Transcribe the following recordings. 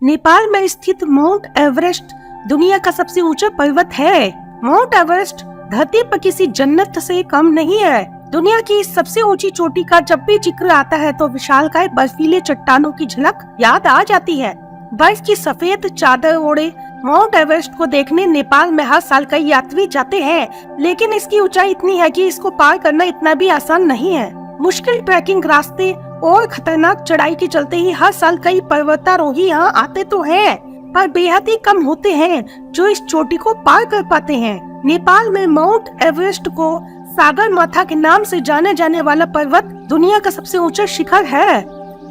नेपाल में स्थित mount Everest दुनिया का सबसे ऊंचा पर्वत है। माउंट एवरेस्ट धरती पर किसी जन्नत से कम नहीं है। दुनिया की इस सबसे ऊंची चोटी का जब भी जिक्र आता है तो विशालकाय बर्फीले चट्टानों की झलक याद आ जाती है। बर्फ की सफेद चादर ओढ़े माउंट एवरेस्ट को देखने नेपाल में हर साल कई यात्री जाते हैं, लेकिन इसकी ऊंचाई इतनी है कि इसको पार करना इतना भी आसान नहीं है। मुश्किल ट्रैकिंग रास्ते और खतरनाक चढ़ाई के चलते ही हर साल कई पर्वतारोही यहाँ आते तो हैं, पर बेहद ही कम होते हैं जो इस चोटी को पार कर पाते हैं। नेपाल में माउंट एवरेस्ट को सागर माथा के नाम से जाने जाने वाला पर्वत दुनिया का सबसे ऊंचा शिखर है।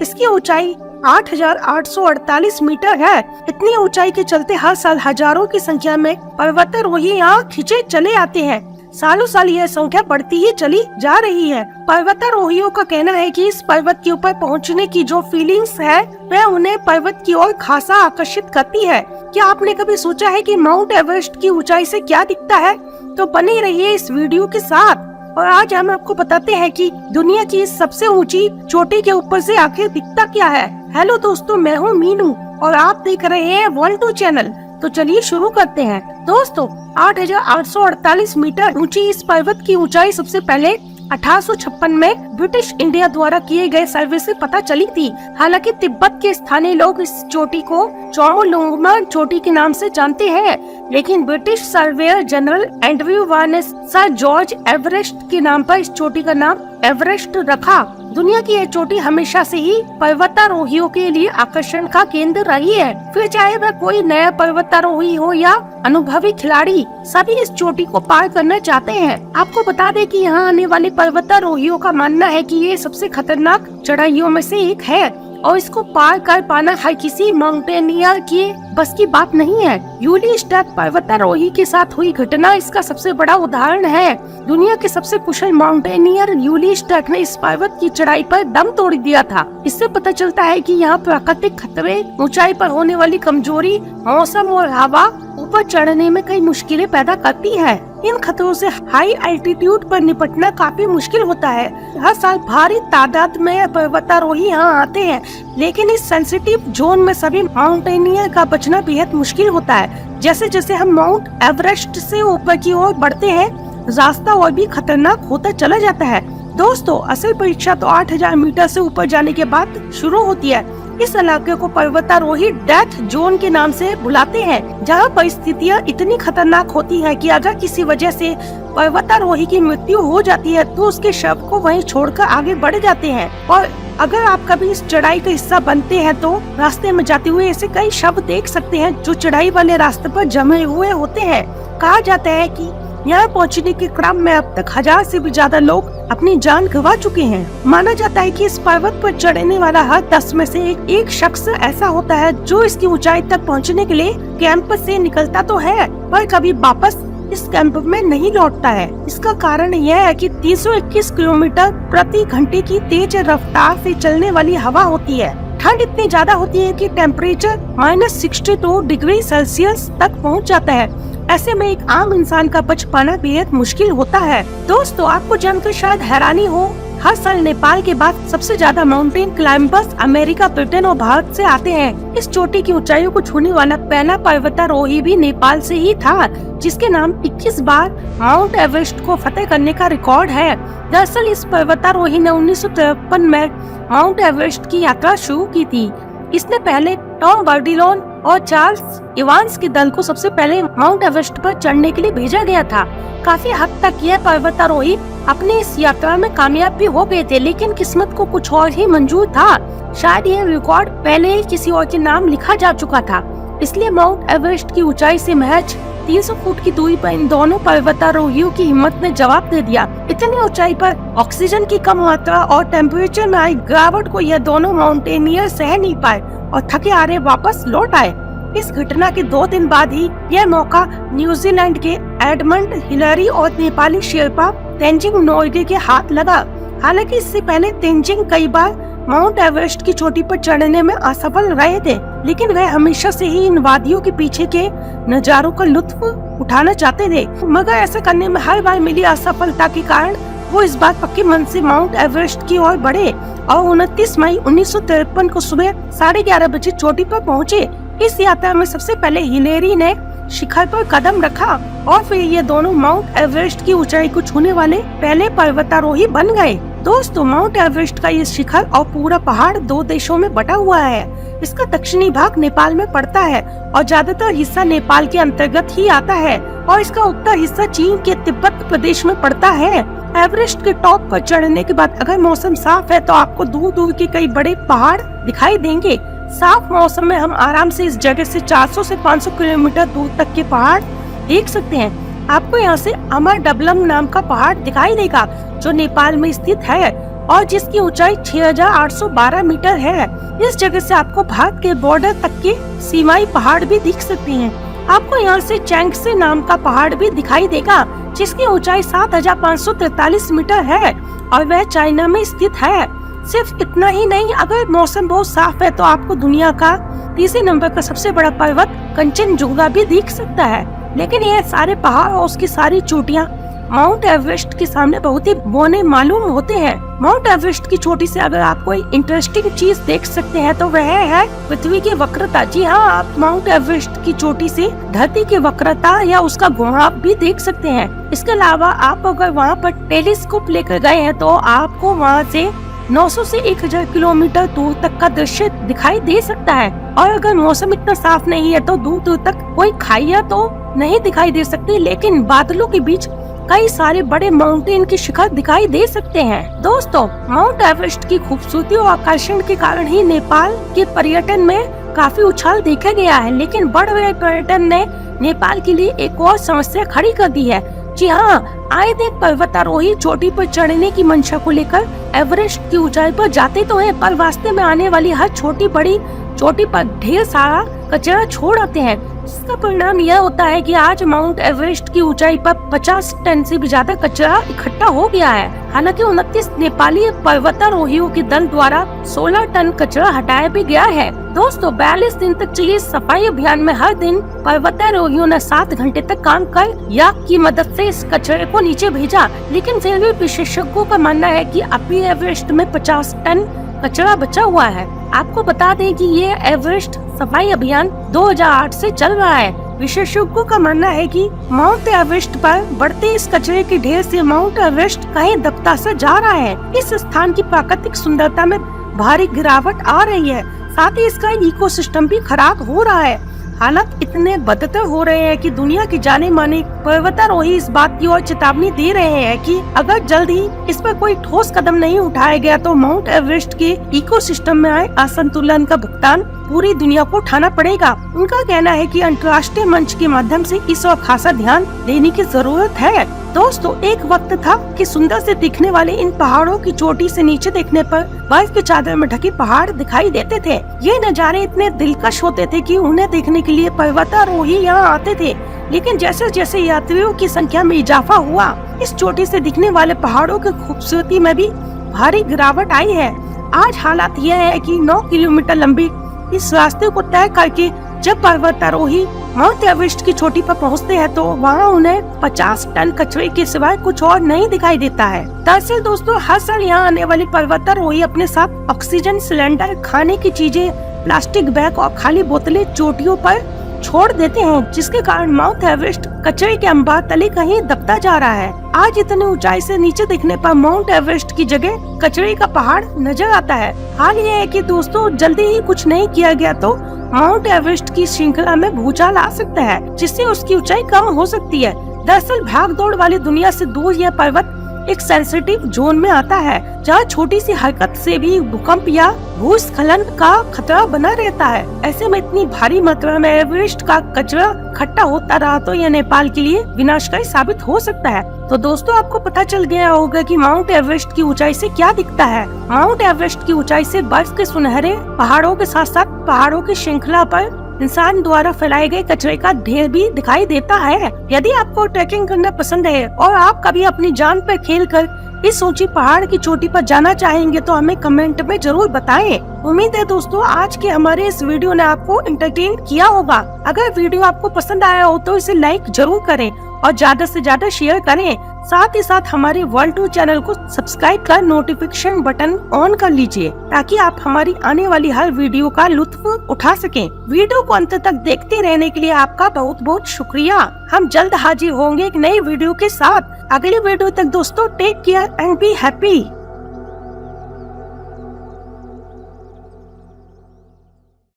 इसकी ऊंचाई 8,848 मीटर है। इतनी ऊंचाई के चलते हर साल हजारों की संख्या में पर्वतारोही यहाँ खिंचे चले आते हैं। सालों साल यह संख्या बढ़ती ही चली जा रही है। पर्वतारोहियों का कहना है कि इस पर्वत के ऊपर पहुंचने की जो फीलिंग्स है वह उन्हें पर्वत की ओर खासा आकर्षित करती है। क्या आपने कभी सोचा है कि माउंट एवरेस्ट की ऊंचाई से क्या दिखता है? तो बने रहिए इस वीडियो के साथ और आज हम आपको बताते हैं कि दुनिया की इस सबसे ऊंची चोटी के ऊपर से आखिर दिखता क्या है। हेलो दोस्तों, मैं हूँ मीनू और आप देख रहे हैं वर्ल्ड 2 चैनल। तो चलिए शुरू करते हैं। दोस्तों, 8,848 मीटर ऊंची इस पर्वत की ऊंचाई सबसे पहले 1856 में ब्रिटिश इंडिया द्वारा किए गए सर्वे से पता चली थी। हालांकि तिब्बत के स्थानीय लोग इस चोटी को चोमोलोंगमा चोटी के नाम से जानते हैं, लेकिन ब्रिटिश सर्वेयर जनरल एंड्रयू वार ने सर जॉर्ज एवरेस्ट के नाम पर इस चोटी का नाम एवरेस्ट रखा। दुनिया की यह चोटी हमेशा से ही पर्वतारोहियों के लिए आकर्षण का केंद्र रही है। फिर चाहे वह कोई नया पर्वतारोही हो या अनुभवी खिलाड़ी, सभी इस चोटी को पार करना चाहते हैं। आपको बता दें कि यहाँ आने वाले पर्वतारोहियों का मानना है कि ये सबसे खतरनाक चढ़ाइयों में से एक है और इसको पार कर पाना हर किसी माउंटेनियर की बस की बात नहीं है। यूली स्टैक पर्वतारोही के साथ हुई घटना इसका सबसे बड़ा उदाहरण है। दुनिया के सबसे कुशल माउंटेनियर यूली स्टैक ने इस पर्वत की चढ़ाई पर दम तोड़ दिया था। इससे पता चलता है कि यहाँ प्राकृतिक खतरे, ऊंचाई पर होने वाली कमजोरी, मौसम और हवा ऊपर चढ़ने में कई मुश्किलें पैदा करती है। इन खतरों से हाई एल्टीट्यूड पर निपटना काफी मुश्किल होता है। हर साल भारी तादाद में पर्वतारोही यहाँ आते हैं, लेकिन इस सेंसिटिव जोन में सभी माउंटेनियर का बचना बेहद मुश्किल होता है। जैसे जैसे हम माउंट एवरेस्ट से ऊपर की ओर बढ़ते हैं, रास्ता और भी खतरनाक होता चला जाता है। दोस्तों, असल परीक्षा तो 8,000 मीटर से ऊपर जाने के बाद शुरू होती है। इस इलाके को पर्वतारोही डेथ जोन के नाम से बुलाते हैं, जहां परिस्थितियां इतनी खतरनाक होती है कि अगर किसी वजह से पर्वतारोही की मृत्यु हो जाती है तो उसके शव को वहीं छोड़कर आगे बढ़ जाते हैं। और अगर आप कभी इस चढ़ाई का हिस्सा बनते हैं तो रास्ते में जाते हुए ऐसे कई शव देख सकते हैं जो चढ़ाई वाले रास्ते पर जमे हुए होते हैं। कहा जाता है कि यहाँ पहुँचने के क्रम में अब तक 1000 से भी ज्यादा लोग अपनी जान गंवा चुके हैं। माना जाता है कि इस पर्वत पर चढ़ने वाला हर 10 में से एक शख्स ऐसा होता है जो इसकी ऊंचाई तक पहुँचने के लिए कैंप से निकलता तो है, पर कभी वापस इस कैंप में नहीं लौटता है। इसका कारण यह है कि 321 किलोमीटर प्रति घंटे की तेज रफ्तार से चलने वाली हवा होती है। ठंड इतनी ज्यादा होती है कि टेम्परेचर -62 डिग्री सेल्सियस तक पहुंच जाता है। ऐसे में एक आम इंसान का बच पाना बेहद मुश्किल होता है। दोस्तों, आपको जानकर शायद हैरानी हो, हर साल नेपाल के बाद सबसे ज्यादा माउंटेन क्लाइंबर्स अमेरिका, ब्रिटेन और भारत से आते हैं। इस चोटी की ऊंचाइयों को छूने वाला पहला पर्वतारोही भी नेपाल से ही था, जिसके नाम 21 बार माउंट एवरेस्ट को फतेह करने का रिकॉर्ड है। दरअसल इस पर्वतारोही ने 1953 में माउंट एवरेस्ट की यात्रा शुरू की थी। इसने पहले टॉम बर्डिलोन और चार्ल्स इवांस के दल को सबसे पहले माउंट एवरेस्ट पर चढ़ने के लिए भेजा गया था। काफी हद तक यह पर्वतारोही अपनी इस यात्रा में कामयाब भी हो गए थे, लेकिन किस्मत को कुछ और ही मंजूर था। शायद यह रिकॉर्ड पहले ही किसी और के नाम लिखा जा चुका था, इसलिए माउंट एवरेस्ट की ऊंचाई से महज 300 फुट की दूरी पर इन दोनों पर्वतारोहियों की हिम्मत ने जवाब दे दिया। इतनी ऊंचाई पर ऑक्सीजन की कम मात्रा और टेम्परेचर में आई गिरावट को यह दोनों माउंटेनियर सह नहीं पाए और थके हारे वापस लौट आए। इस घटना के 2 दिन बाद ही यह मौका न्यूजीलैंड के एडमंड हिलरी और नेपाली शेर्पा तेंजिंग नोर्गे के हाथ लगा। हालांकि इससे पहले तेंजिंग कई बार माउंट एवरेस्ट की चोटी पर चढ़ने में असफल रहे थे, लेकिन वह हमेशा से ही इन वादियों के पीछे के नजारों का लुत्फ उठाना चाहते थे। मगर ऐसा करने में हर बार मिली असफलता के कारण वो इस बार पक्के मन से माउंट एवरेस्ट की ओर बढ़े। और 29 मई 1953 को सुबह 11:30 बजे चोटी पर पहुँचे। इस यात्रा में सबसे पहले हिलेरी ने शिखर पर कदम रखा और फिर ये दोनों माउंट एवरेस्ट की ऊंचाई को छूने वाले पहले पर्वतारोही बन गए। दोस्तों, माउंट एवरेस्ट का ये शिखर और पूरा पहाड़ 2 देशों में बटा हुआ है। इसका दक्षिणी भाग नेपाल में पड़ता है और ज्यादातर हिस्सा नेपाल के अंतर्गत ही आता है और इसका उत्तर हिस्सा चीन के तिब्बत प्रदेश में पड़ता है। एवरेस्ट के टॉप पर चढ़ने के बाद अगर मौसम साफ है तो आपको दूर दूर के कई बड़े पहाड़ दिखाई देंगे। साफ मौसम में हम आराम से इस जगह से 400 से 500 किलोमीटर दूर तक के पहाड़ देख सकते हैं। आपको यहाँ से अमरडबलम नाम का पहाड़ दिखाई देगा जो नेपाल में स्थित है और जिसकी ऊंचाई 6812 मीटर है। इस जगह से आपको भारत के बॉर्डर तक के सीमाई पहाड़ भी दिख सकते हैं। आपको यहाँ से चैंगसे नाम का पहाड़ भी दिखाई देगा जिसकी ऊंचाई 7543 मीटर है और वह चाइना में स्थित है। सिर्फ इतना ही नहीं, अगर मौसम बहुत साफ है तो आपको दुनिया का तीसरे नंबर का सबसे बड़ा पर्वत कंचनजुंगा भी दिख सकता है। लेकिन ये सारे पहाड़ और उसकी सारी चोटियाँ माउंट एवरेस्ट के सामने बहुत ही बौने मालूम होते हैं। माउंट एवरेस्ट की चोटी से अगर आप कोई इंटरेस्टिंग चीज देख सकते हैं तो वह है पृथ्वी की वक्रता। जी हाँ, आप माउंट एवरेस्ट की चोटी से धरती की वक्रता या उसका घुमाव भी देख सकते हैं। इसके अलावा आप अगर वहाँ पर टेलीस्कोप लेकर गए हैं तो आपको वहाँ से 900 से 1000 किलोमीटर दूर तक का दृश्य दिखाई दे सकता है। और अगर मौसम इतना साफ नहीं है तो दूर दूर तक कोई खाइया तो नहीं दिखाई दे सकती, लेकिन बादलों के बीच कई सारे बड़े माउंटेन के शिखर दिखाई दे सकते हैं। दोस्तों, माउंट एवरेस्ट की खूबसूरती और आकर्षण के कारण ही नेपाल के पर्यटन में काफी उछाल देखा गया है, लेकिन बढ़ रहे पर्यटन ने नेपाल के लिए एक और समस्या खड़ी कर दी है। जी हाँ, आए दिन पर्वतारोही चोटी पर चढ़ने की मंशा को लेकर एवरेस्ट की ऊंचाई पर जाते तो हैं, पर वास्ते में आने वाली हर छोटी बड़ी चोटी पर ढेर सारा कचरा छोड़ आते हैं। इसका परिणाम यह होता है कि आज माउंट एवरेस्ट की ऊंचाई पर 50 टन से भी ज्यादा कचरा इकट्ठा हो गया है। हालांकि 29 नेपाली पर्वतारोहियों के दल द्वारा 16 टन कचरा हटाया भी गया है। दोस्तों, 42 दिन तक चले सफाई अभियान में हर दिन पर्वतारोहियों ने 7 घंटे तक काम कर याक की मदद से इस कचरे को नीचे भेजा, लेकिन फिर भी विशेषज्ञों का मानना है कि अब भी एवरेस्ट में 50 टन कचरा बचा हुआ है। आपको बता दें कि ये एवरेस्ट सफाई अभियान 2008 से चल रहा है। विशेषज्ञों का मानना है कि माउंट एवरेस्ट पर बढ़ते इस कचरे के ढेर से माउंट एवरेस्ट कहीं दबता सा जा रहा है। इस स्थान की प्राकृतिक सुंदरता में भारी गिरावट आ रही है, साथ ही इसका इकोसिस्टम भी खराब हो रहा है। हालात इतने बदतर हो रहे हैं कि दुनिया के जाने माने पर्वतारोही इस बात की ओर चेतावनी दे रहे हैं कि अगर जल्द ही इस पर कोई ठोस कदम नहीं उठाया गया तो माउंट एवरेस्ट के इकोसिस्टम में आए असंतुलन का भुगतान पूरी दुनिया को उठाना पड़ेगा। उनका कहना है कि अंतर्राष्ट्रीय मंच के माध्यम से इस और खासा ध्यान देने की जरूरत है। दोस्तों, एक वक्त था कि सुंदर से दिखने वाले इन पहाड़ों की चोटी से नीचे देखने पर बर्फ की चादर में ढके पहाड़ दिखाई देते थे। ये नज़ारे इतने दिलकश होते थे कि उन्हें देखने के लिए पर्वतारोही यहाँ आते थे। लेकिन जैसे जैसे यात्रियों की संख्या में इजाफा हुआ, इस चोटी से दिखने वाले पहाड़ों की खूबसूरती में भी भारी गिरावट आई है। आज हालात यह है कि 9 किलोमीटर लंबी इस रास्ते को तय करके जब पर्वतारोही माउंट एवरेस्ट की चोटी पर पहुंचते हैं तो वहां उन्हें 50 टन कचरे के सिवाय कुछ और नहीं दिखाई देता है। दरअसल दोस्तों, हर साल यहाँ आने वाले पर्वतारोही अपने साथ ऑक्सीजन सिलेंडर, खाने की चीजें, प्लास्टिक बैग और खाली बोतलें चोटियों पर छोड़ देते हैं, जिसके कारण माउंट एवरेस्ट कचरे के अंबार तले कहीं दबता जा रहा है। आज इतनी ऊंचाई से नीचे देखने पर माउंट एवरेस्ट की जगह कचरे का पहाड़ नजर आता है। हाल ये है कि दोस्तों, जल्दी ही कुछ नहीं किया गया तो माउंट एवरेस्ट की श्रृंखला में भूचाल आ सकता है, जिससे उसकी ऊंचाई कम हो सकती है। दरअसल भाग दौड़ वाली दुनिया से दूर यह पर्वत एक सेंसिटिव जोन में आता है, जहाँ छोटी सी हरकत से भी भूकंप या भूस्खलन का खतरा बना रहता है। ऐसे में इतनी भारी मात्रा में एवरेस्ट का कचरा इकट्ठा होता रहा तो यह नेपाल के लिए विनाशकारी साबित हो सकता है। तो दोस्तों, आपको पता चल गया होगा कि माउंट एवरेस्ट की ऊंचाई से क्या दिखता है। माउंट एवरेस्ट की ऊंचाई से बर्फ के सुनहरे पहाड़ों के साथ साथ पहाड़ों की श्रृंखला पर इंसान द्वारा फैलाए गए कचरे का ढेर भी दिखाई देता है। यदि आपको ट्रैकिंग करना पसंद है और आप कभी अपनी जान पर खेलकर इस ऊंची पहाड़ की चोटी पर जाना चाहेंगे तो हमें कमेंट में जरूर बताएं। उम्मीद है दोस्तों, आज के हमारे इस वीडियो ने आपको एंटरटेन किया होगा। अगर वीडियो आपको पसंद आया हो तो इसे लाइक जरूर करें और ज्यादा से ज्यादा शेयर करें। साथ ही साथ हमारे वर्ल्ड टू चैनल को सब्सक्राइब कर नोटिफिकेशन बटन ऑन कर लीजिए ताकि आप हमारी आने वाली हर वीडियो का लुत्फ उठा सकें। वीडियो को अंत तक देखते रहने के लिए आपका बहुत बहुत शुक्रिया। हम जल्द हाजिर होंगे एक नई वीडियो के साथ। अगली वीडियो तक दोस्तों take care and be happy.